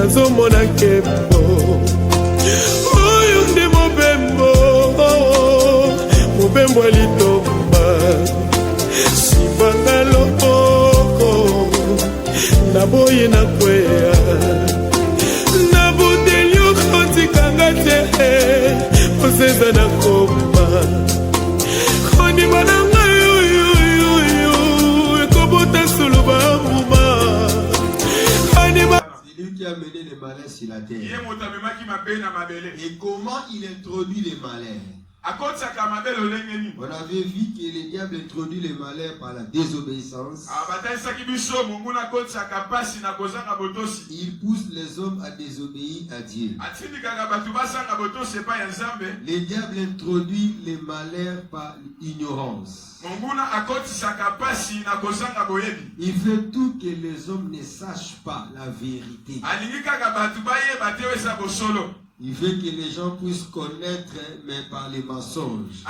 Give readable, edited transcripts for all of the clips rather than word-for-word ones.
nazomona nkembo oyo nde mobembo mobembo ya litomba simbanga loboko naboyi na kweya nabuteli okotikanga te oseza na koma kondima na ngai yoyoyoyo ekobota solo bambuma C'est lui qui a mené les malais sur la terre. Et comment il introduit les malais? On avait vu que le diable introduit les malais par la désobéissance. Il pousse les hommes à désobéir à Dieu. Le diable introduit les malheurs par l'ignorance. Il fait tout que les hommes ne sachent pas la vérité. Il veut que les gens puissent connaître, mais par les mensonges.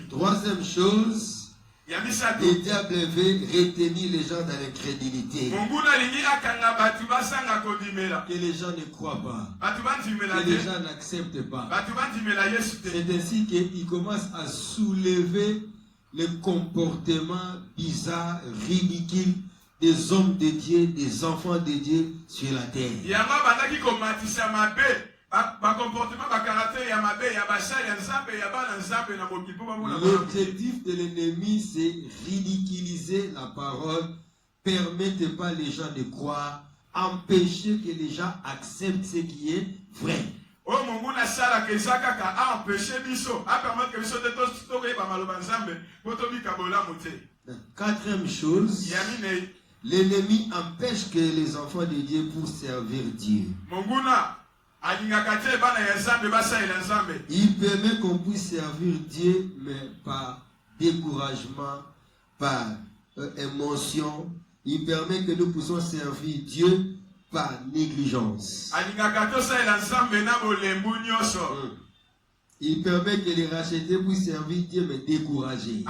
Troisième chose, le diable veut retenir les gens dans l'incrédulité. Que les gens ne croient pas. Que les gens n'acceptent pas. C'est ainsi qu'il commence à soulever le comportement bizarre, ridicule des hommes de Dieu, des enfants de Dieu sur la terre. L'objectif de l'ennemi, c'est ridiculiser la parole, permettre pas les gens de croire, empêcher que les gens acceptent ce qui est vrai. Quatrième chose, l'ennemi empêche que les enfants de Dieu puissent servir Dieu. Il permet qu'on puisse servir Dieu, mais par découragement, par émotion. Il permet que nous puissions servir Dieu par négligence. Il permet que les rachetés puissent servir Dieu, mais découragés.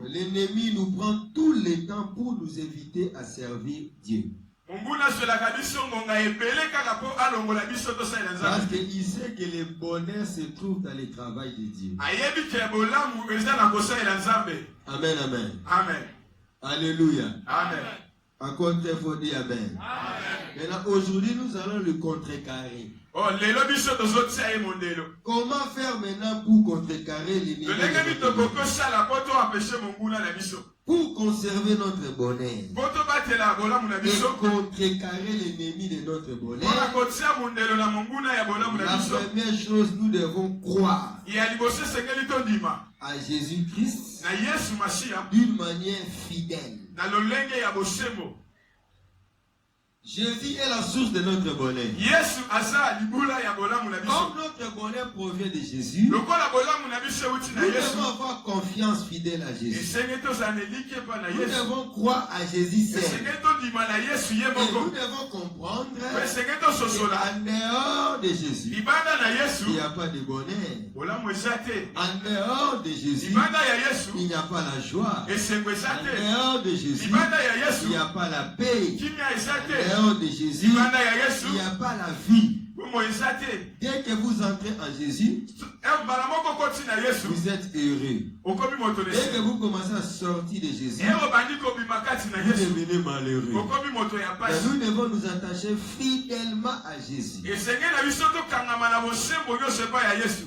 L'ennemi nous prend tout le temps pour nous éviter à servir Dieu. Parce qu'il sait que le bonheur se trouve dans le travail de Dieu. Amen, amen. Amen. Alléluia. Amen. Encore très fort dit amen. Maintenant, aujourd'hui, nous allons le contrecarrer. Comment faire maintenant pour contrecarrer l'ennemi? Pour conserver notre bonheur. Et contrecarrer l'ennemi de notre bonheur. La première chose, nous devons croire à Jésus-Christ d'une manière fidèle. Jésus est la source de notre bonheur. Comme notre bonheur provient de Jésus, nous devons avoir confiance fidèle à Jésus. Nous devons croire à Jésus seul. Et nous devons comprendre qu'en dehors de Jésus, il n'y a pas de bonheur. En dehors de Jésus, il n'y a pas la joie. En dehors de Jésus, il n'y a pas la paix. En dehors de Jésus, il n'y a pas la vie. Dès que vous entrez en Jésus, vous êtes heureux. Dès que vous commencez à sortir de Jésus, vous devenez malheureux. Nous devons nous attacher fidèlement à Jésus.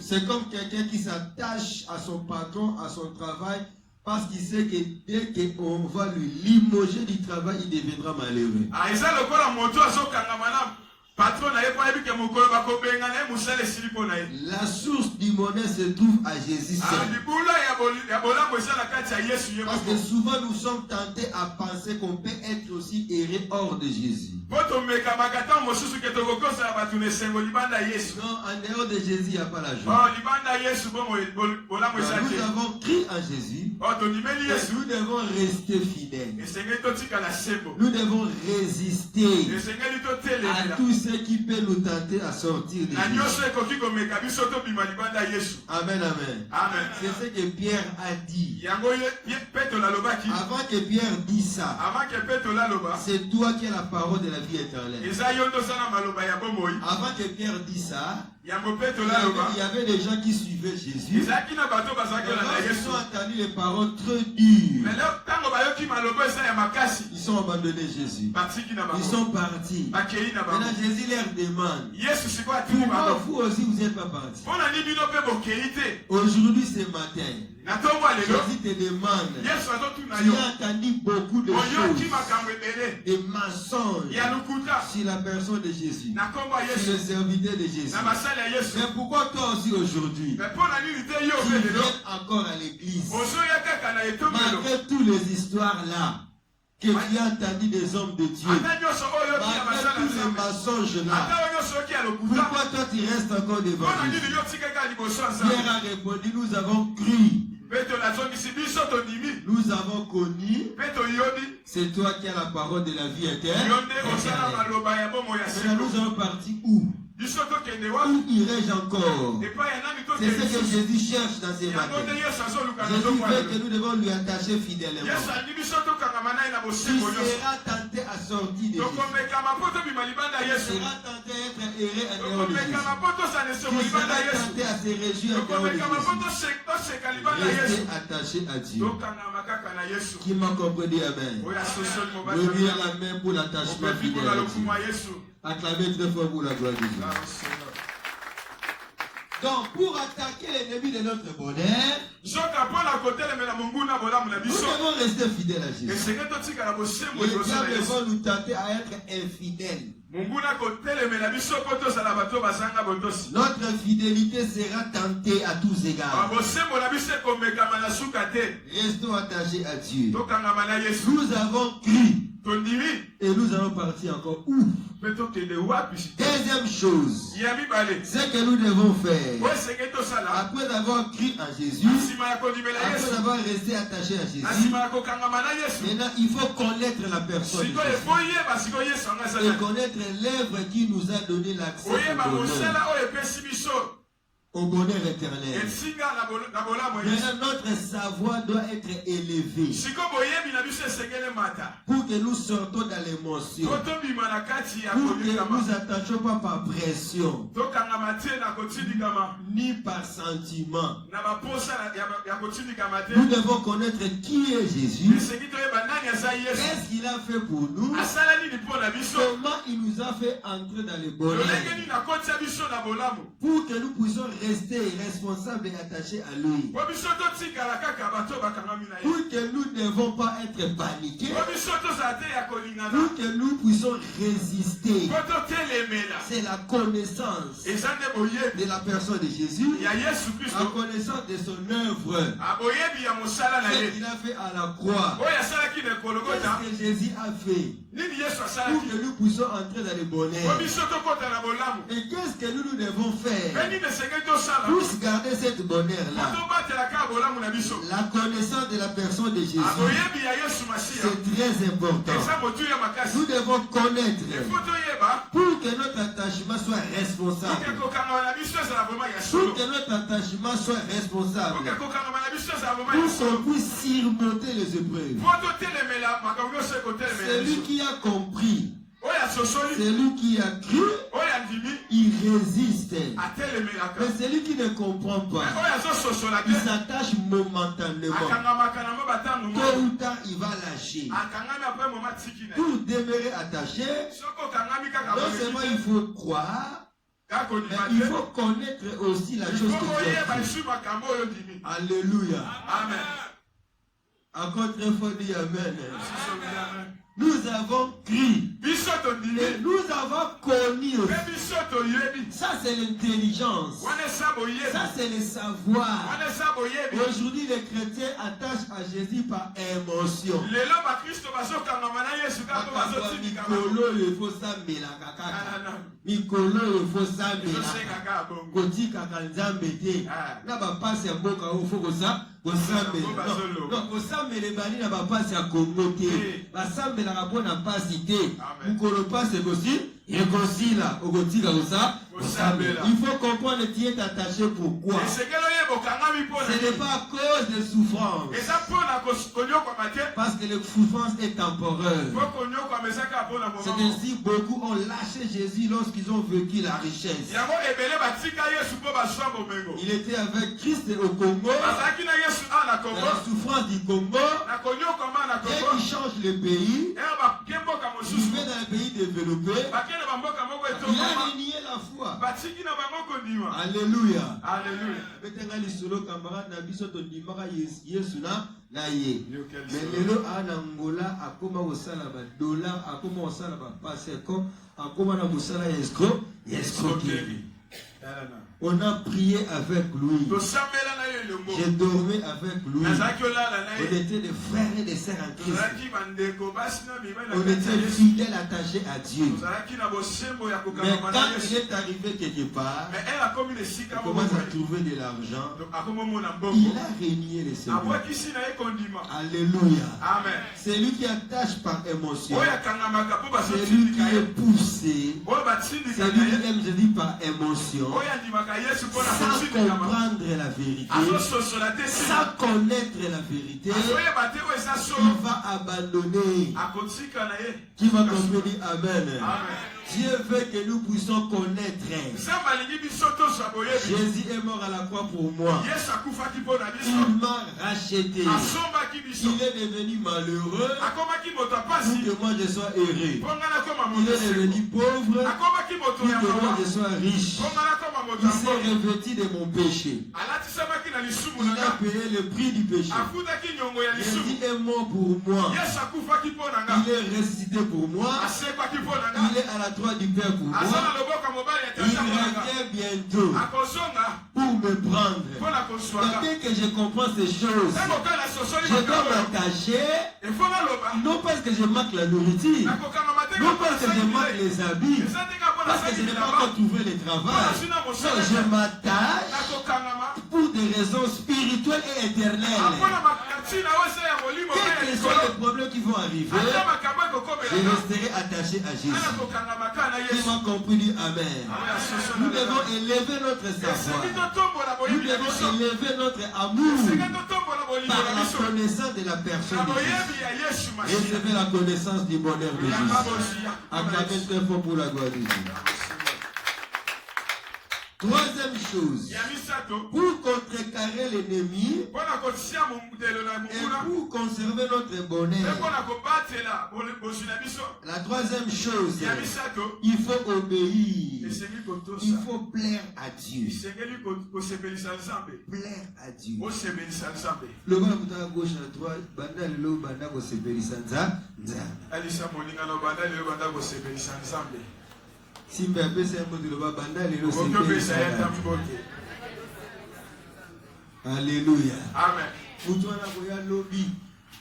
C'est comme quelqu'un qui s'attache à son patron, à son travail, parce qu'il sait que dès qu'on va lui limoger du travail, il deviendra malheureux. La source du bonheur se trouve à Jésus seul. Parce que souvent nous sommes tentés à penser qu'on peut être aussi heureux hors de Jésus. Non, en dehors de Jésus, il n'y a pas la joie. Nous avons crié à Jésus. nous devons rester fidèles. Nous devons résister à tout ce qui peut nous tenter à sortir de Jésus. Amen, amen. C'est ce que Pierre a dit. Avant que Pierre dise ça, c'est toi qui as la parole de la vie éternelle. Avant que Pierre dise ça, il y avait des gens qui suivaient Jésus. Ils ont entendu les paroles très dures. Ils sont abandonnés Jésus. Ils sont partis. Maintenant Jésus leur demande, pourquoi vous aussi vous n'êtes pas partis? Aujourd'hui ce matin, Jésus te demande, tu as entendu beaucoup de choses, des mensonges sur la personne de Jésus, sur le serviteur de Jésus. Mais pourquoi toi aussi aujourd'hui, tu viens encore à l'église, malgré toutes les histoires là, que tu as entendu des hommes de Dieu, malgré tous les mensonges là, pourquoi toi tu restes encore devant Jésus? Pierre a répondu, nous avons cru. Nous avons connu, c'est toi qui as la parole de la vie éternelle. Nous sommes partis où? Où irai-je encore? C'est ce que Jésus cherche dans ces matins. Jésus fait que nous devons lui attacher fidèlement. Tu seras tenté à sortir de Jésus. Tu seras tenté à être erré en dehors de Jésus. Tu seras tenté à se réjouir en dehors de Jésus. Restez attaché à Dieu. Qui m'a compris? Amen. Levez la main pour l'attachement fidèle à Dieu. Acclamez très fort pour la gloire de Dieu. Donc, pour attaquer l'ennemi de notre bonheur, nous devons rester fidèles à Jésus. Le diable va nous tenter à être infidèles. Notre fidélité sera tentée à tous égards. Restons attachés à Dieu. Nous avons cru. Et nous allons partir encore où? Deuxième chose, ce que nous devons faire, après avoir cru en Jésus, après avoir resté attaché à Jésus, maintenant il faut connaître la personne de Jésus et connaître l'œuvre qui nous a donné l'accès au bonheur éternel. Maintenant, notre savoir doit être élevé pour que nous sortons dans l'émotion, pour que nous n'attachions pas par pression ni par sentiment. Nous devons connaître qui est Jésus, qu'est-ce qu'il a fait pour nous, comment il nous a fait entrer dans le bonheur, pour que nous puissions rester responsables et attachés à lui. Pour que nous ne devons pas être paniqués, pour que nous puissions résister. C'est la connaissance de la personne de Jésus, la connaissance de son œuvre, ce qu'il a fait à la croix, ce que Jésus a fait, pour que nous puissions entrer dans le bonheur. Et qu'est-ce que nous devons faire pour garder cette bonheur-là? La connaissance de la personne de Jésus, c'est très important. Nous devons connaître pour que notre attachement soit responsable. Pour que notre attachement soit responsable. Pour qu'on puisse surmonter les épreuves. Celui qui a compris, celui qui a cru, il résiste. Mais celui qui ne comprend pas, il s'attache momentanément. Tôt ou tard, il va lâcher. Pour demeurer attaché, non seulement il faut croire, mais il faut connaître aussi la chose que Dieu a fait. Alléluia. Amen. Encore très fort dit Amen. Nous avons cru. Et nous avons connu. Ça, c'est l'intelligence. Ça, c'est le savoir. Aujourd'hui, les chrétiens attachent à Jésus par émotion. Mikolo, il faut s'amela kaka. Mikolo, il faut s'amela. Koti kaka nzambete. Na ba passe ya boka au faut ça. Non, kosamela bani na ba passe ya Congo te. Ba samela ka bona passe te. Mukolo passe aussi. Et aussi là, au Gotika ça. Il faut comprendre qui est attaché pourquoi. Ce n'est pas à cause de souffrance. Parce que la souffrance est temporaire. C'est ainsi beaucoup ont lâché Jésus lorsqu'ils ont vécu la richesse. Il était avec Christ au Congo. La souffrance du Congo. Et qui change le pays. Il vivait dans un pays développé. Il a renié la foi. Alléluia. Alléluia. Mais lelo anangola akoma osala ba dollar akoma osala ba paseko akoma na osala escroquerie. On a prié avec lui. J'ai dormi avec lui. On était des frères et des sœurs en Christ. On était fidèles, attachés à Dieu. Mais quand il est arrivé quelque part, il commence à trouver de l'argent. Il a renié le Seigneur. Alléluia. C'est lui qui attache par émotion. C'est lui qui est poussé. C'est lui qui aime Jésus par émotion. Sans comprendre la vérité, sans connaître la vérité, il va abandonner. Qui va comprendre? Amen. Dieu veut que nous puissions connaître. Jésus est mort à la croix pour moi. Il m'a racheté. Il est devenu malheureux pour que moi je sois heureux. Il est devenu pauvre pour que moi je sois riche. Il s'est revêtu de mon péché. Il a payé le prix du péché. Jésus est mort pour moi. Il est ressuscité pour moi. Il est à la droite du Père pour moi. Il revient bientôt pour me prendre. Et dès que je comprends ces choses, je dois m'attacher, non parce que je manque la nourriture, non parce que je manque les habits, parce que je n'ai pas encore trouvé le travail. Non, je m'attache pour des raisons spirituelles et éternelles. Quels que soient les problèmes qui vont arriver, je resterai attaché à Jésus. Qui m'a compris, dit Amen. Nous devons élever notre savoir. Nous devons élever notre amour par la connaissance de la personne de Jésus. Recevez la connaissance du bonheur de Jésus. Acclamez très fort pour la gloire de Dieu. Troisième chose, pour contrecarrer l'ennemi et pour conserver notre bonheur, la troisième chose, il faut obéir, il faut plaire à Dieu. Plaire à Dieu. Le bon à gauche à droite, banda le banda ko sepelisa nzambe. Si bébé c'est un peu de l'eau, banda le sepelisa. Alléluia. Amen. Utwana koya lobby,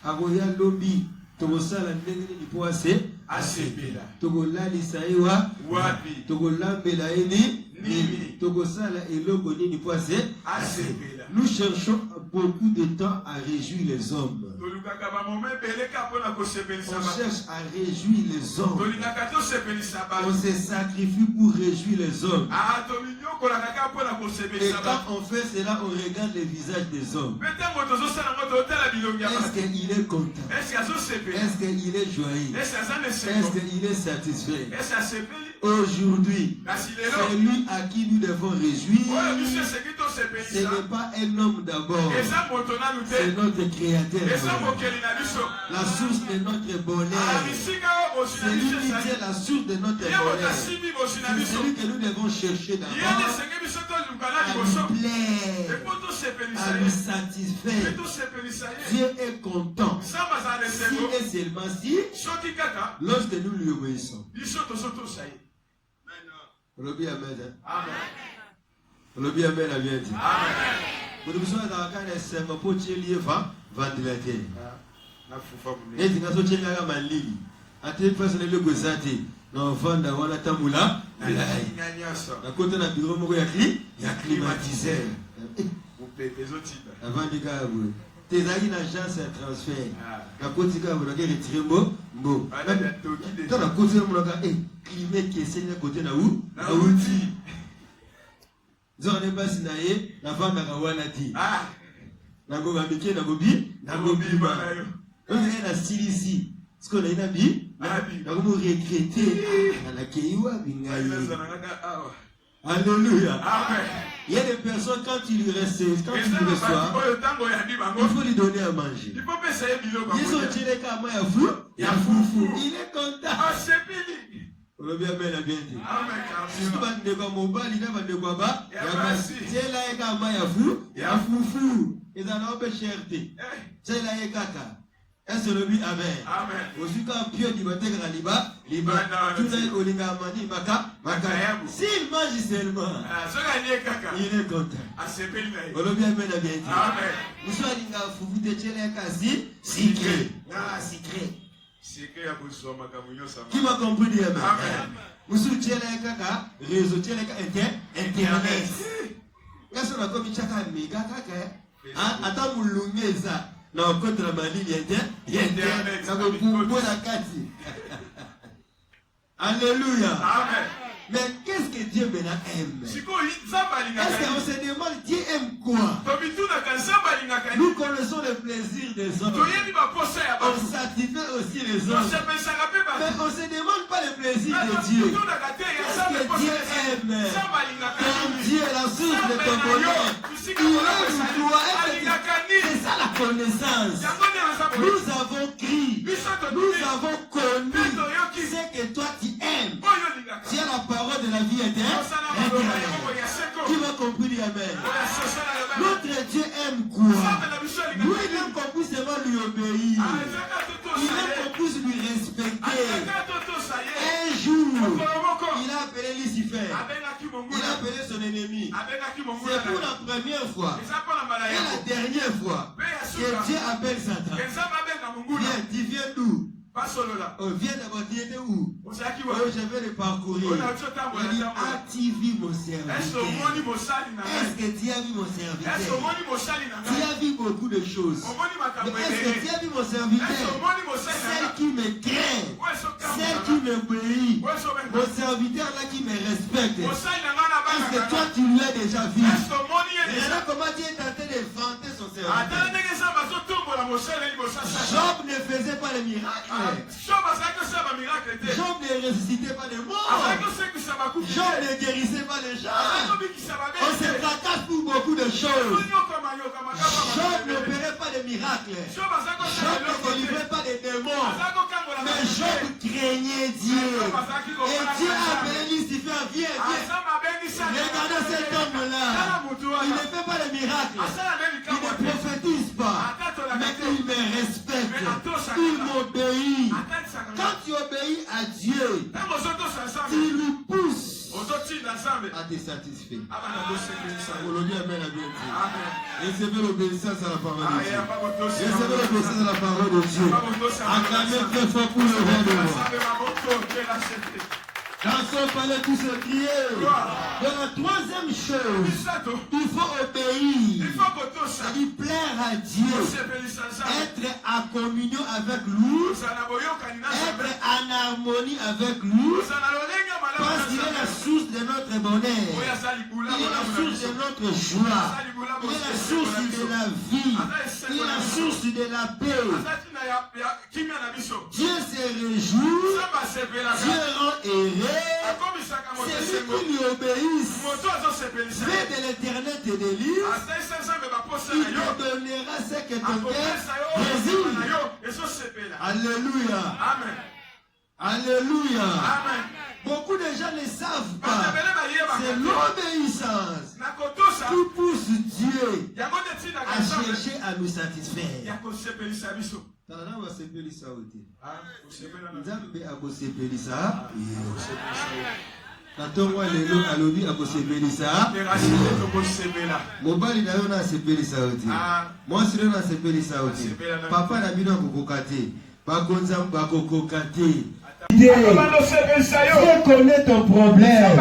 akoya lobby, tokosala ndenge ni po asepela. Tokolalisa ewa wapi? Tokolambela eni nini? Tokosala eloko nini po asepela. Nous cherchons beaucoup de temps à réjouir les hommes. On cherche à réjouir les hommes. On se sacrifie pour réjouir les hommes. Et quand on fait cela, on regarde les visages des hommes. Est-ce qu'il est content? Est-ce qu'il est joyeux? Est-ce qu'il est satisfait? Aujourd'hui, c'est lui à qui nous devons réjouir. Ce n'est pas un homme d'abord, c'est notre Créateur. La source de notre bonheur. C'est lui qui est la source de notre bonheur. C'est celui que nous devons chercher d'abord. à lui satisfaire. Dieu est content. Si et seulement si, lorsque nous lui obéissons. Lobby Amen. Lobby Amen a bien dit. Vous nous sommes dans la canne pour tirer ventilateur. Et tu as sorti la malili. A tes personnes le gozati. Non, vendre wala tamula. Na côté na bureau il y a climatiseur. Avant de gagner. Tes amis l'agence un transfert. Na côté ka vous avez retiré mbo. Dans la côté mon gars climat qui est le côté na où? Na outi. Zone pas sinaye na vendre na wana ti. Na go gambike na gobi ba. On est la Silici. Ce qu'on a une habit, on va regretter. Alléluia. Il y a des personnes, quand tu lui reçois, il faut lui donner à manger. Ils ont tiré comme il est content. On va bien la bien dit. Si tu vas te dire mobile, il va te dire quoi? C'est là et quand il y a fou. Ils en ont cherté. C'est là et caca. Est-ce le but? Amen. Aussi quand Dieu dit tout s'il mange seulement, il est content. On le bien bien dit. Nous sommes qui m'a compris dire amen. Nous sommes réseau internet. Qu'est-ce qu'on a comme attends non, contre la maladie, il y a internet. Ça va pour la carte. Alléluia. Amen. Mais qu'est-ce que Dieu maintenant aime? Est-ce qu'on se demande Dieu aime quoi? Nous connaissons le plaisir des hommes. On satisfait aussi les hommes. Mais on ne se demande pas le plaisir de Dieu. Qu'est-ce que Dieu aime? Comme Dieu est la source de ton bonheur. Il aime toi. C'est ça la connaissance. Nous avons crié. Nous avons connu ce que toi tu aimes. Tu as la parole de la vie éternelle. Qui va comprendre? Amen. Notre Dieu aime quoi? Nous, il aime qu'on puisse seulement lui obéir. Il aime qu'on puisse lui respecter. Un jour, il a appelé Lucifer. Il a appelé son ennemi. C'est pour la première fois et la dernière fois que Dieu appelle Satan. Viens, tu viens d'où? On vient d'abord dire de où? Je vais le parcourir. Il dit, as-tu vu mon serviteur? Est-ce que tu as vu mon serviteur? Tu as vu beaucoup de choses. Est-ce que tu as vu mon serviteur? Celle qui me craint, celle qui m'obéit, mon serviteur là qui me respecte. Est-ce que toi tu l'as déjà vu? Regarde comment Dieu est en train de vanter son serviteur. Job ne faisait pas les miracles. Job ne ressuscitait pas les morts. Job ne guérissait pas les gens. On se fracasse pour beaucoup de choses. Job n'opérait pas de miracles. Job ne délivrait pas des démons. Mais Job craignait Dieu. Et Dieu a appelé Lucifer, viens. Regardez cet homme-là. Il ne fait pas de miracles. Il ne prophétise pas. Mais il me respecte. Il m'obéit. Quand tu obéis à Dieu, tu lui pousses à te satisfaire. Recevez l'obéissance à la parole de Dieu. Recevez l'obéissance à la parole de Dieu. Acclamez très fort pour le roi de roi. Dans son palais, tout se crier. De la troisième chose, il faut obéir. C'est-à-dire plaire à Dieu. Être en communion avec lui. Être en harmonie avec lui. Parce qu'il est la source de notre bonheur. Il est la source de notre joie. Il est la source de la vie. Il est la source de la paix. Dieu se réjouit. Dieu rend heureux. C'est lui qui lui obéisse. Fais de l'éternel te délivre. Il te donnera ce que ton cœur désire. Alléluia. Alléluia. Beaucoup de gens ne savent pas. C'est l'obéissance qui pousse Dieu à chercher à nous satisfaire. Katongo lelo alobi akosepelisa mobali na yo na sepelisa oti mwasi na sepelisa oti papa na bino akokoka te bakonza bakokoka te. Dieu connaît ton problème,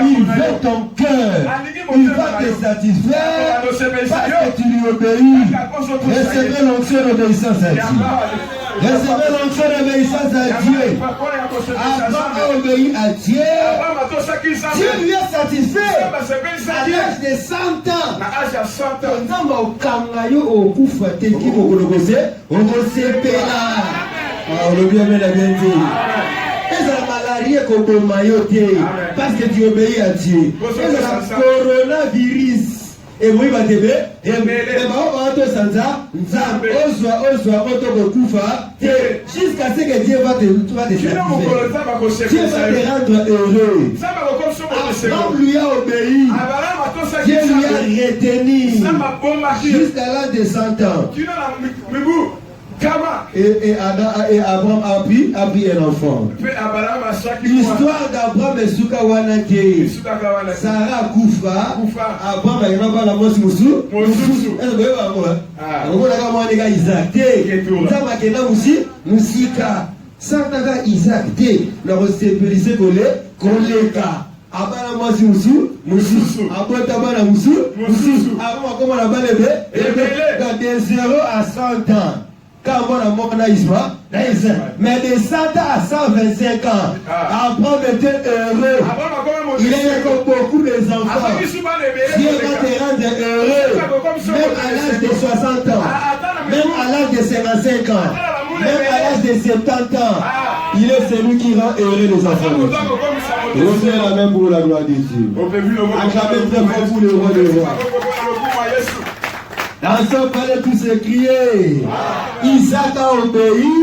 il veut ton cœur, il va te satisfaire parce que tu lui obéis. Recevez l'onction d'obéissance à Dieu. Recevez l'onction d'obéissance à Dieu. Abraham a obéi à Dieu. Dieu lui a satisfait à l'âge de 100 ans. Nzamba okanga yo okufa te ki okolokose okosepela. On le bien la bien dit. Et la maladie koboma yo te parce que tu obéis à Dieu. Et la coronavirus. Et oui, va te ver. Et va te sanza. Nzambe ozwa otokokufa jusqu'à ce que Dieu va te satisfaire. Dieu va te rendre heureux. Abraham lui a obéi. Dieu lui a retenu jusqu'à l'âge de 100 ans. Et Abraham a pris un enfant. L'histoire d'Abraham et Sukawanake. Sarah Koufa. Abraham a eu la mosse Moussou. Isaac. Moussika. Santaka Isaac. La recépélissé Koleka. Abana mosse Moussou. Abana Moussou. Avant comment la balle est de 0 à 100 ans. Quand on a mort mais de 100 ans à 125 ans, Abraham était heureux. Il a eu beaucoup d'enfants. Dieu va te rendre heureux, même à l'âge de 60 ans, même à l'âge de 55 ans, même à l'âge de 70 ans. Il est celui qui rend heureux les enfants. Refais la main pour la gloire de Dieu. Acclamez très fort pour le roi des rois. Dans ce palais, tout s'est crié. Isaac a obéi.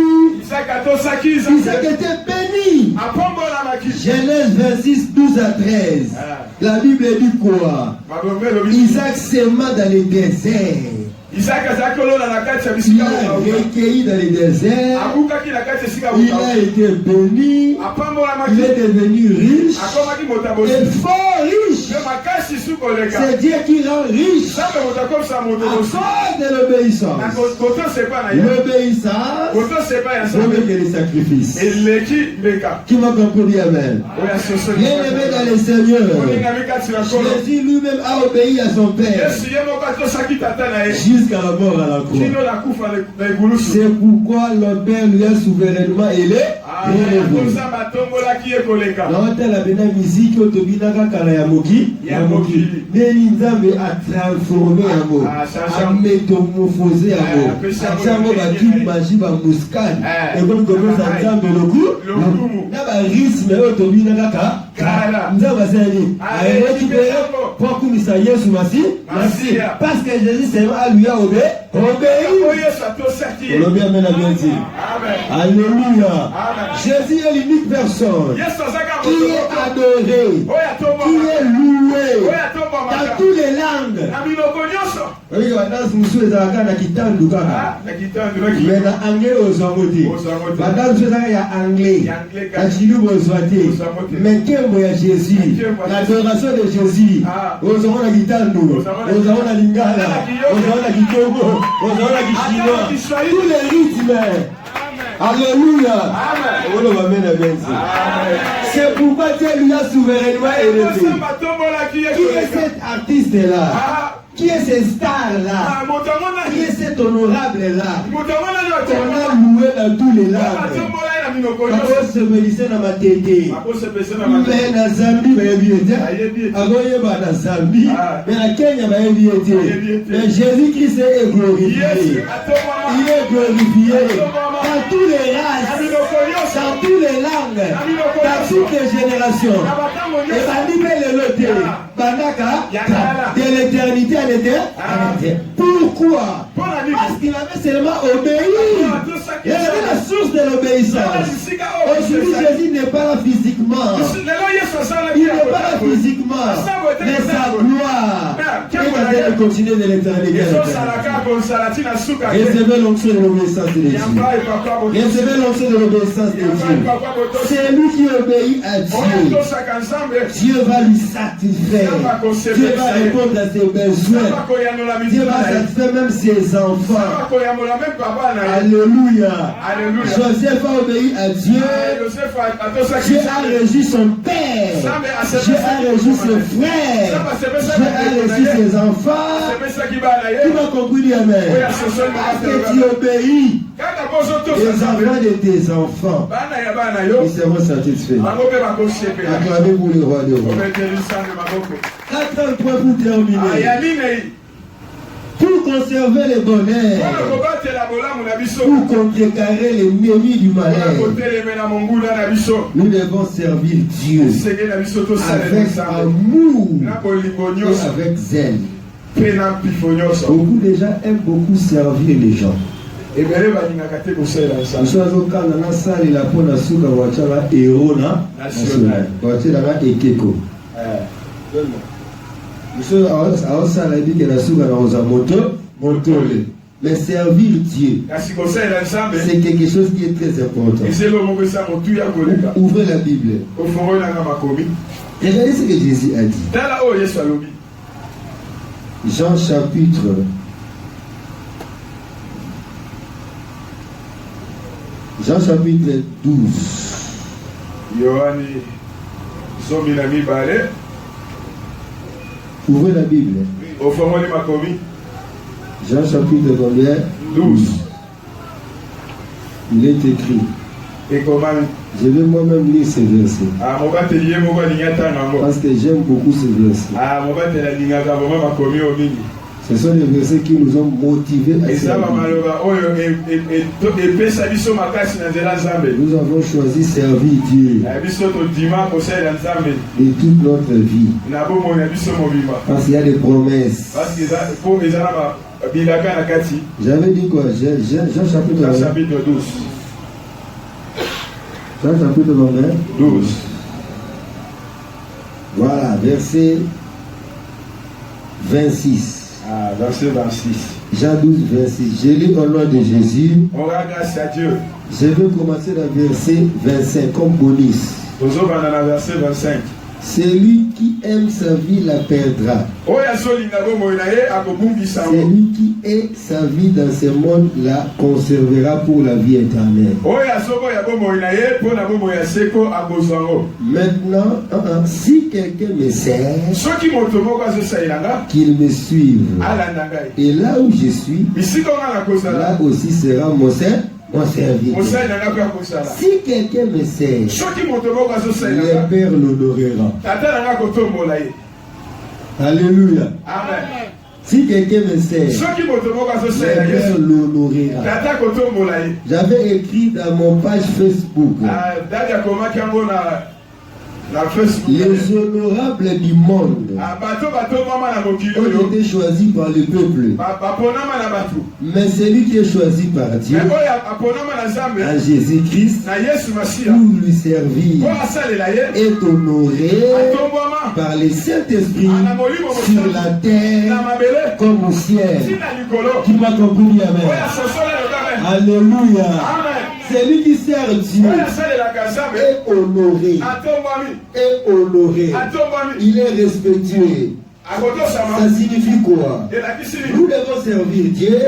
Isaac était béni. Genèse 26, 12 à 13. La Bible dit quoi? Isaac s'aima dans les déserts. Il a recueilli dans les déserts. Il a été béni. Il est devenu riche. Et fort riche. C'est Dieu qui rend riche. À cause de l'obéissance. L'obéissance, c'est que les sacrifices. Qui m'a compris? Amen. Bien-aimé dans le Seigneur, Jésus lui-même a obéi à son Père jusqu'à la mort à la croix. C'est pourquoi le Père lui a souverainement élevé. La musique Nzambe a transformé un mot, a métamorphosé un mot, a tchango ba ki maji ba muskani, et comme ça Nzambe le coup, na ba rythme otobi na kaka, Nzambe zali, a récupéré pour kumisa Yesu Masi, parce que Jésus lui a obéi. Alléluia. Jésus est l'unique personne qui est adoré, qui est loué dans toutes les langues. Oui, on a ce monsieur qui a kitandu kaka. Mais dans anglais aux anglais. Madame ce il y a anglais. La chilou aux anglais. Mais qu'est-ce que Jésus? L'adoration de Jésus. Aux anglais la kitandu. Aux anglais la lingala. Aux anglais la kitogo. Aux anglais la chinois. Tous les rythmes. Alléluia. Amen. C'est pourquoi Dieu lui a souverainement élevé. Qui est cet artiste-là? Qui est ce star-là? Qui est cet honorable-là? On a loué dans tous les langues. Ako se melise na matete. Mais na Zambie ba yebiete. Ako yeba na Zambie. Mais na Kenya ba yebiete. Mais Jésus-Christ est glorifié. Il est glorifié dans tous les races, dans toutes les langues, dans toutes les générations. Et ça dit le loté. Bandaka de l'éternité à l'éternité. Pourquoi? Parce qu'il avait seulement obéi. Il avait la source de de l'obéissance. Aujourd'hui, Jésus n'est pas là physiquement. Il n'est pas là physiquement. Mais sa gloire est en train de continuer de l'éternité. Recevez l'onction de l'obéissance de Dieu. Recevez l'onction de l'obéissance de Dieu. C'est lui qui obéit à Dieu. Dieu va lui satisfaire. Dieu va répondre à ses besoins. Dieu va satisfaire même ses enfants. Alléluia. Joseph a obéi à Dieu. Dieu a régi son père. Dieu a régi ses frères. Dieu a régi ses enfants. Tu vas comprendre, amen. Parce que tu obéis. Les enfants de tes enfants, ils seront satisfaits. Acclamez pour le roi de roi. 4 points pour terminer. Pour conserver le bonheur, pour contrecarrer l'ennemi du malheur, nous devons servir Dieu avec amour et avec zèle. Beaucoup de gens aiment beaucoup servir les gens. Nous sommes au cas de la salle et la peau de Souka Wachara et Rona national. Wachara et Keko. Nous sommes à Osala et que la Souka dans un moto. Mais servir Dieu, c'est quelque chose qui est très important. Ouvrez la Bible. Regardez ce que Jésus a dit. Jean chapitre 12. Ouvrez la Bible. Jean chapitre combien? 12. Il est écrit. Je vais moi-même lire ces versets. Parce que j'aime beaucoup ces versets. Ce sont les versets qui nous ont motivés à servir. Nous avons choisi servir Dieu de toute notre vie. Parce qu'il y a des promesses. J'avais dit quoi? Jean chapitre 12. Jean chapitre 12. Voilà, verset 26. Verset 26. Jean 12, 26. Je lis au nom de Jésus. On rend grâce à Dieu. Je vais commencer dans verset 25 comme bonus. Verset 25. Celui qui aime sa vie la perdra. Celui qui est sa vie dans ce monde la conservera pour la vie éternelle. Maintenant, si quelqu'un me sert, qu'il me suive. Et là où je suis, là aussi sera mon serviteur. Si quelqu'un me sert, le Père l'honorera. Alléluia. Amen. Si quelqu'un me sert, le Père l'honorera. J'avais écrit dans mon page Facebook. Les honorables du monde ont été choisis par le peuple. Mais celui qui est choisi par Dieu, à Jésus-Christ, pour lui servir, est honoré par le Saint-Esprit sur la terre comme au ciel. Qui m'a compris, amen. Alléluia. Celui qui sert Dieu est honoré. Il est respectué. Ça signifie quoi? Nous devons servir Dieu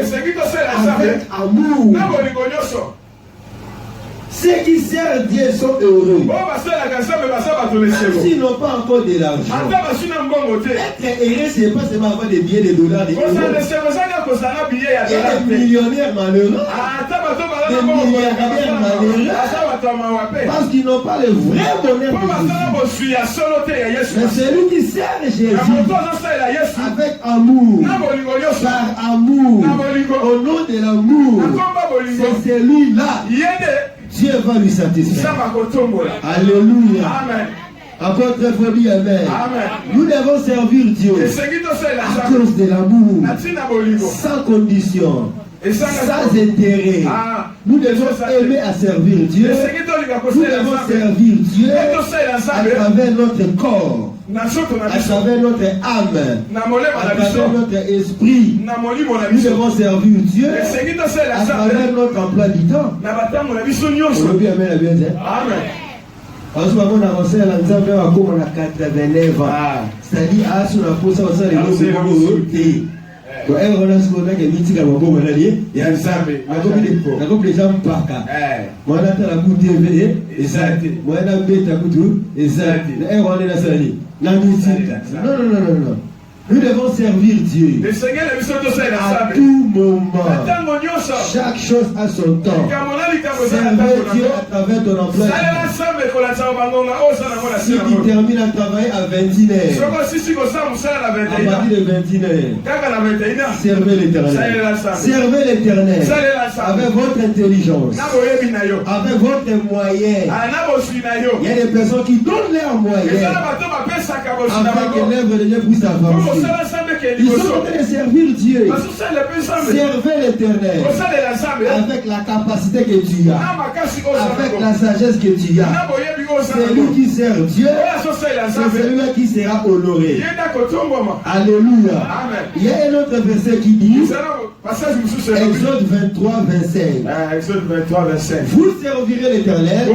avec amour. Ceux qui servent Dieu sont heureux. S'ils n'ont pas encore de l'argent, être heureux, c'est pas seulement avoir des billets de dollars. Il y a des millionnaires malheureux, des milliardaires malheureux, parce qu'ils n'ont pas le vrai bonheur de Jésus. Mais celui qui sert Jésus avec amour, par amour, au nom de l'amour, c'est celui-là. Dieu va lui satisfaire. Alléluia. Amen. Encore très fort, dit amen. Nous devons servir Dieu à cause de l'amour, sans condition. sans intérêt. Nous devons aimer à servir Dieu. Nous devons servir Dieu à travers notre corps, à travers notre âme, à travers notre esprit. Nous devons servir Dieu à travers notre emploi du temps. Amen. Parce que nous avons avancé à l'ensemble comme on a 89 ans. C'est-à-dire, à ce moment-là, pour ça, on s'est dit, on a ce qu'on a qui est mythique à mon bon allié. Il y a un sabre. On a compris les gens par cas. Moi, on a la coupe TV. Exact. Moi, on a bête à couteau. Exact. On est la salle. Non. Nous devons servir Dieu à tout moment. Chaque chose a son temps. Servir Dieu à travers ton emploi. Si tu termines à travailler à 21h, à partir de 21h, servez l'Éternel. Servez l'Éternel avec votre intelligence, avec votre moyen. Il y a des personnes qui donnent leurs moyens afin que l'œuvre de Dieu puisse avancer. Ils sont en train de servir Dieu. Servez l'Éternel avec la capacité que tu as, avec la sagesse que tu as. Celui qui sert Dieu, c'est celui-là qui sera honoré. Alléluia. Il y a un autre verset qui dit, Exode 23, 25. Vous servirez l'Éternel,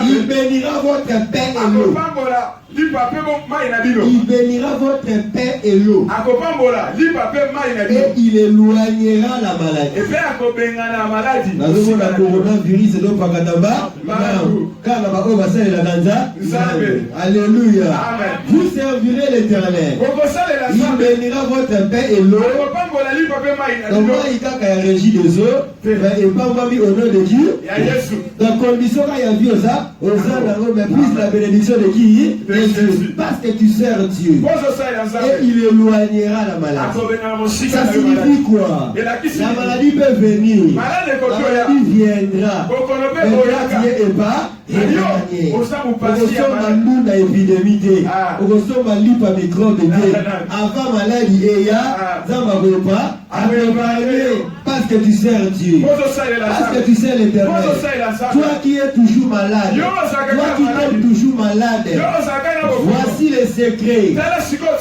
il bénira votre pain et l'eau. Il bénira votre pain et l'eau. Et il éloignera la maladie. Alléluia. Vous servirez l'Éternel. Il bénira votre pain et l'eau. Donc moi, il y a un régime des eaux. Et pas au nom de Dieu. Donc condition quand il y a vu ça, mais plus la bénédiction de qui? Parce que tu sers Dieu. Et il éloignera la maladie. Ça signifie quoi? La maladie peut venir. La maladie viendra. Mais quand Dieu est pas, il est gagné. Nous avons épidémie. Nous avons lipa microbe. Avant maladie, il y a pas à préparer. Parce que tu sers Dieu. Parce que tu sers l'Éternel. Toi qui es toujours malade. Toi qui es toujours malade. Voici les secrets.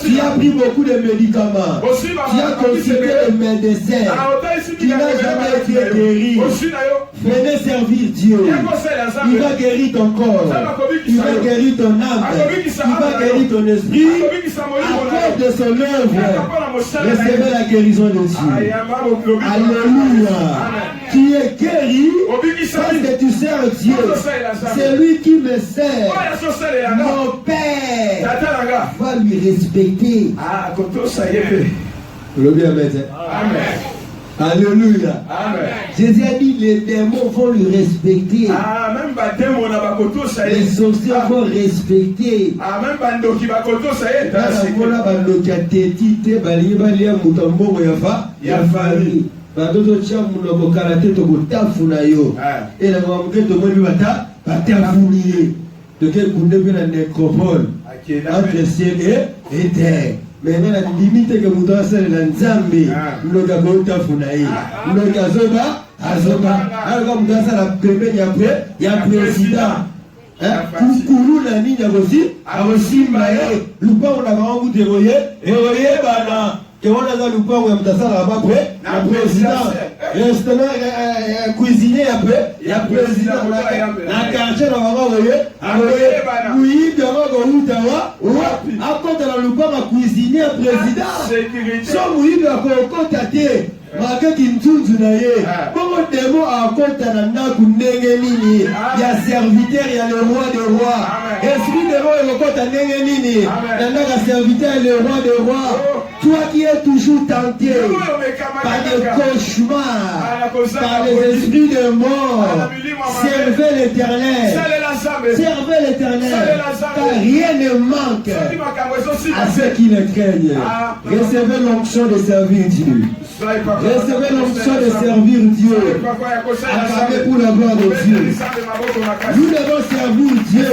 Tu as pris beaucoup de médicaments. Tu as consulté le médecin. Tu n'as jamais été guéri. Venez servir Dieu. Il va guérir ton corps. Il va guérir ton âme. Il va guérir ton esprit. À cause de son œuvre, recevez la guérison de Dieu. Alléluia. Tu es guéri parce que tu sers Dieu. C'est lui qui me sert. Mon Père va lui respecter. Amen. Alléluia. Jésus a dit les démons vont lui respecter. Les sorciers vont respecter. Entre ciel et terre. Mais la limite que vous devez faire dans Nzambe, nous avons tafunaï. Nous azoba, alors vous devez faire la première après, il y a président. Koukoulou na ni aussi, aussi maé. Lupa on a vraiment vous déroyer, et voyez bana. Que on a dans lupa on a mutasa là bas après, la président. Restaurant cuisinier après, il y a président. La quartier là bas voyez, oui, bien on utawa, à côté la lupa ma cuisinier président. So oui, bien qu'on tate. Malgré qu'il nous naye, comment démon a compté na ndaku ndenge nini, ya serviteur ya le roi des rois. Esprit de roi le compte ndenge nini, na ndaka serviteur le roi des rois. Toi qui es toujours tenté par des cauchemars, par les esprits de mort, servez l'Éternel. Servez l'Éternel, car rien ne manque à ceux qui le craignent. Recevez l'onction de servir Dieu. Recevez l'onction de servir Dieu. Acclamez pour la gloire de Dieu. Nous devons servir Dieu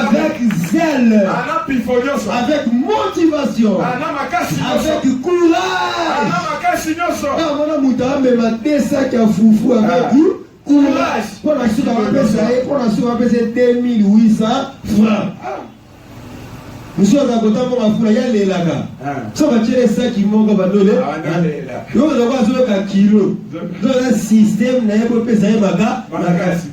avec zèle, avec motivation, avec courage. Courage. Pour la suite, on va payer 2800 francs. Monsieur a côté mon afula ya le laga. So ba chere ça qui mongo ba dole. Yo za kwa zo ka kilo. Zo la système na yebo pesa yebaka.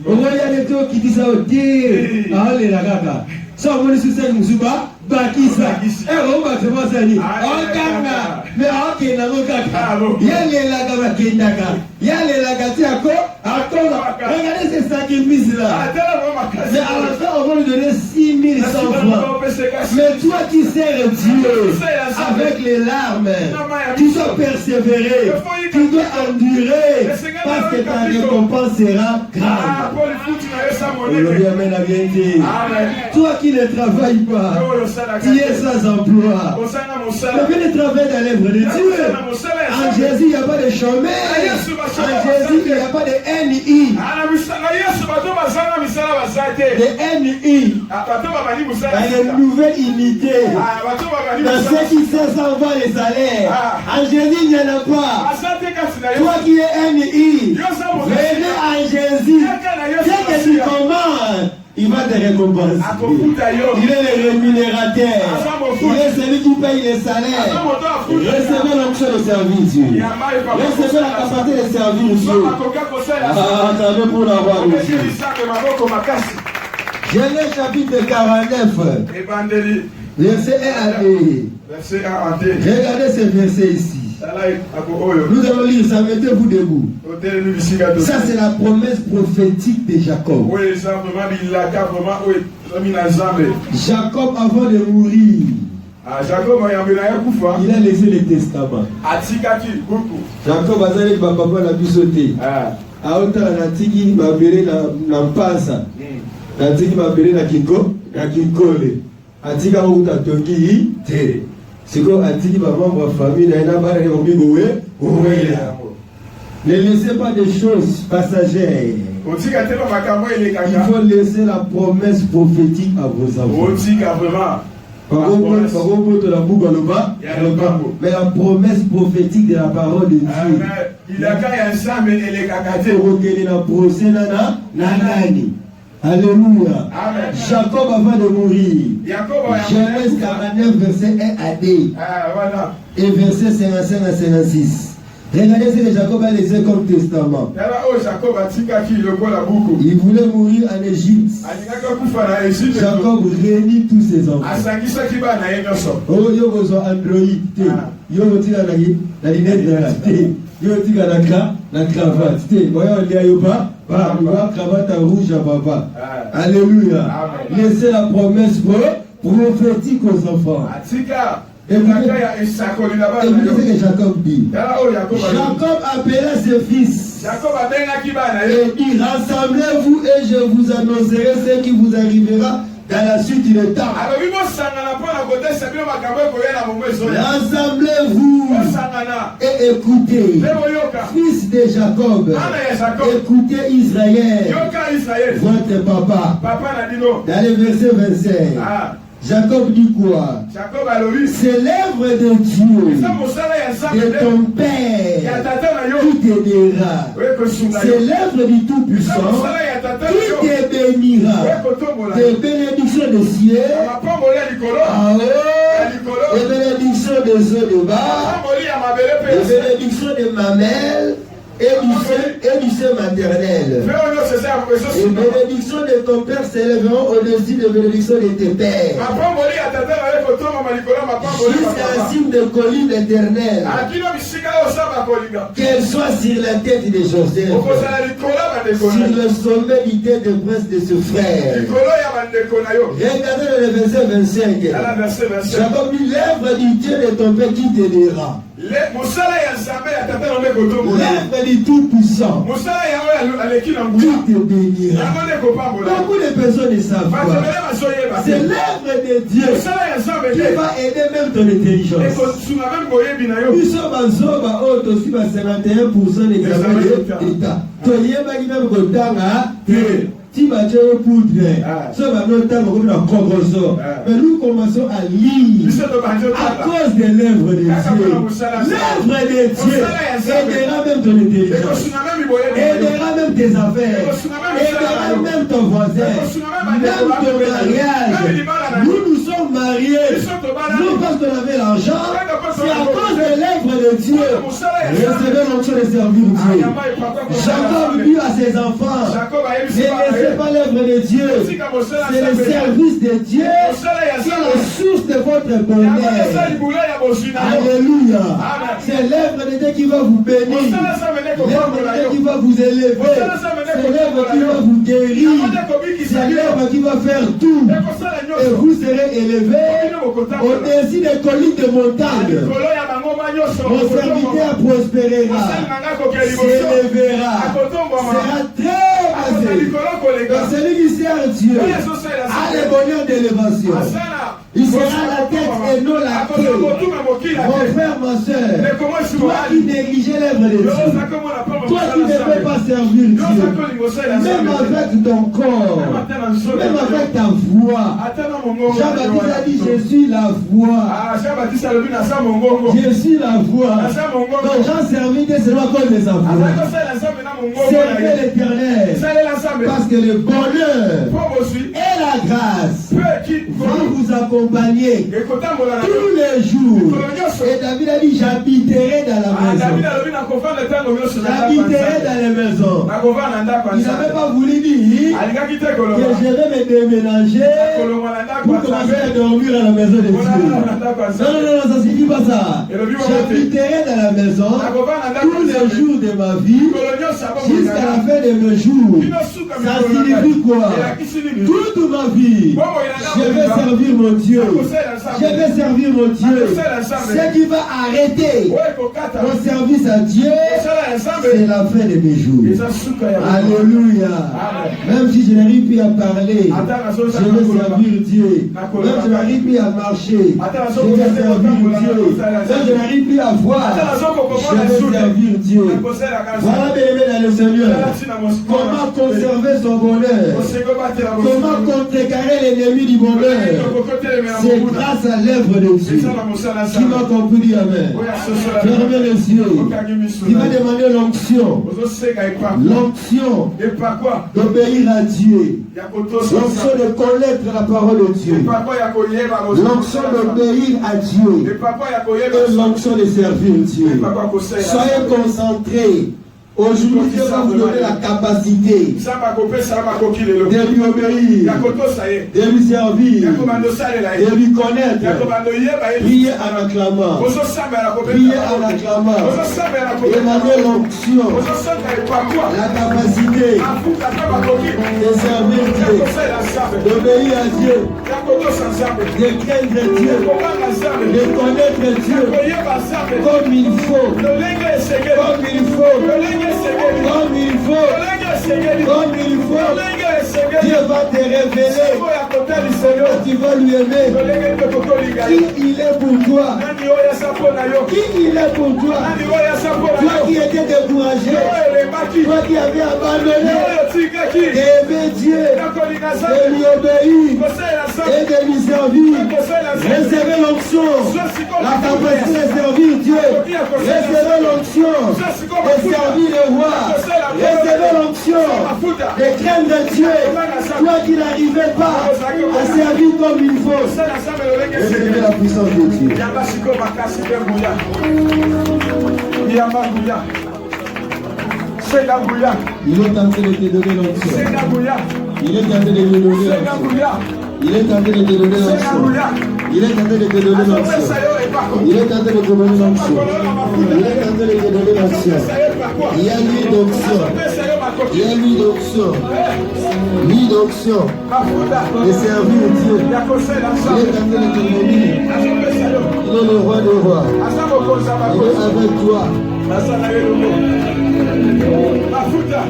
O ya le to kitisa o dire. Ah le laga ka. So mo ni sise musuba bakisa. O ba se mo sani. O kanga. Me o ke na mo kaka. Ya le laga ba kendaka. Ya le laga ti ako. Regardez ce sacrifice là. Mais à la fin, on va lui donner 6100 francs. Mais toi qui sers Dieu avec les larmes, tu dois persévérer, tu dois endurer, parce que ta récompense sera grande. Toi qui ne travailles pas, tu es sans emploi. Mais viens de travailler dans l'œuvre de Dieu. En Jésus, il n'y a pas de chômage. En Jésus, il n'y a pas de NI. De NI. Dans une nouvelle unité. Dans ceux qui savent savoir les salaires. En Jésus, il n'y en a pas. Toi qui es NI, venez en Jésus. Dès que tu commandes, il va te récompenser. Il est le rémunérateur. Il est celui qui paye les salaires. Recevez l'onction de servir Dieu. Recevez la capacité de servir Dieu. Attendez pour l'avoir reçu. Genèse chapitre 49. Verset 1 à 2. Regardez ce verset ici. Nous allons lire ça, mettez-vous debout. Ça c'est la promesse prophétique de Jacob. Jacob avant de mourir, il a laissé le testament. Jacob a dit que papa l'a pu sauter. Aota natiki mabere na mpasa. Natiki mabere na kinkole. Atika uta tongi tere. C'est comme Atiki, ma membre famille, ne laissez pas des choses passagères. Il faut laisser la promesse prophétique à vos enfants. Mais la promesse prophétique de la parole de Dieu. Alléluia. Amen. Jacob avant de mourir. Genèse 49, verset 1 à 2. Voilà. Et verset 55 à 56. Regardez ce que Jacob a laissé comme testament. Il voulait mourir en Égypte. Jacob réunit tous ses enfants. Oh, yo besoin Android. Yo tira la lunette de la tête. Yo tira la cravate. Voyons le yoba. Cravate rouge à papa. Alléluia. Laissez la promesse prophétique aux enfants. Écoutez ce que Jacob dit. Jacob appela ses fils et dit: rassemblez-vous et je vous annoncerai ce qui vous arrivera dans la suite du temps. Rassemblez-vous et écoutez, fils de Jacob, écoutez Israël, votre papa. Dans le verset 25. Jacob dit quoi? C'est l'œuvre de Dieu, de ton Père, qui t'aidera. C'est l'œuvre du Tout-Puissant qui te bénira. Des bénédictions de ciel en haut, des bénédictions des eaux de bas, des bénédictions de mamelles et du sein maternel. Les bénédictions de ton Père s'élèveront au-dessus des bénédictions de tes pères, jusqu'à la cime de colline éternelle, qu'elle soit sur la tête de Joseph, sur le sommet du tête de prince de ce frère. Regardez le verset 25. Jacob dit: l'œuvre du Dieu de ton Père qui t'aidera. L'œuvre du Tout-Puissant qui te bénira. Beaucoup de personnes ne savent pas. C'est l'œuvre de Dieu qui va aider même ton intelligence. Nous sommes en Zoba, auto aussi 51% des examens d'État. Toyeba qui même kotanga si tu poudre, ça va nous temps comme la congressor. Mais nous commençons à lire à cause de l'œuvre de Dieu. L'œuvre de Dieu aidera même ton intelligence, aidera même tes affaires, aidera même ton voisin, même ton mariage. Nous nous sommes mariés, non parce qu'on avait l'argent, c'est à cause de l'œuvre de Dieu. Recevez l'onction de servir Dieu. Jacob dit à ses enfants, c'est pas l'œuvre de Dieu, c'est le service de Dieu, c'est la source de votre bonheur. Alléluia. C'est l'œuvre de Dieu qui va vous bénir, l'œuvre de Dieu qui va vous élever, c'est l'œuvre qui va vous guérir, c'est l'œuvre qui va faire tout. Et vous serez élevés au-dessus des collines de montagne. Mon serviteur prospérera, s'élèvera, sera très basé. Celui qui sert Dieu a le bonheur d'élévation. Il sera la tête et non la queue. Mon frère, ma soeur, toi qui négligeais l'œuvre de Dieu, toi qui ne peux pas servir Dieu, même avec ton corps, même avec ta voix, Jean-Baptiste a dit, je suis la voix. Je suis la voix. Donc Jean servit Dieu seulement à cause de sa voix. Servez l'Éternel, parce que le bonheur et la grâce vont vous accompagner tous les jours. Et David a dit, j'habiterai dans la maison. J'habiterai dans les maisons. Il n'avait pas voulu dire que je vais me déménager pour commencer à dormir à la maison de Dieu. Non, ça ne signifie pas ça. J'habiterai dans la maison tous les jours de ma vie jusqu'à la fin de mes jours. Ça signifie quoi? Toute ma vie, je vais servir mon Dieu. Je vais servir mon Dieu. Ce qui va arrêter mon service à Dieu, c'est la fin de mes jours. Alléluia. Même si je n'arrive plus à parler, je vais servir Dieu. Même si je n'arrive plus à marcher, je vais servir Dieu. Même si je n'arrive plus à voir, je vais servir Dieu. Voilà, bien-aimé dans le Seigneur, comment conserver son bonheur, comment contrecarrer l'ennemi du bonheur. C'est grâce à l'œuvre de Dieu. Qui m'a compris, dit amen. Fermez les yeux. Il va demander l'onction. L'onction d'obéir à Dieu. L'onction de connaître la parole de Dieu. L'onction d'obéir à Dieu. Et l'onction de servir Dieu. Soyez concentrés. Aujourd'hui, Dieu va vous donner la capacité de lui obéir, de lui servir, de lui connaître. Priez en acclamant. Priez en acclamant. Demandez l'onction, la capacité de servir Dieu, d'obéir à Dieu, de craindre Dieu, de connaître Dieu comme il faut, comme il faut. Comme il faut, comme il faut, Dieu va te révéler que tu vas lui aimer. Qui il est pour toi? Qui il est pour toi? Toi qui étais découragé, toi qui avais abandonné, d'aimer Dieu, de lui obéir et de lui servir. Recevez l'onction, la capacité de servir Dieu. Recevez l'onction de servir le roi. Recevez l'onction de craindre Dieu. Toi qui n'arrivais pas à servir comme il faut. Recevez la puissance de Dieu. Il est en train de te donner l'onction. Il est en train de te donner l'onction. Il est en train de te donner l'onction. Il est en train de te donner l'onction. Il est en train de te donner l'onction. Il est en train de te donner l'onction. Il y a l'huile d'onction. Il y a l'huile d'onction. L'huile d'onction de servir Dieu. Il est en train de te donner. Il est le roi des rois. Il est avec toi. Mafuta.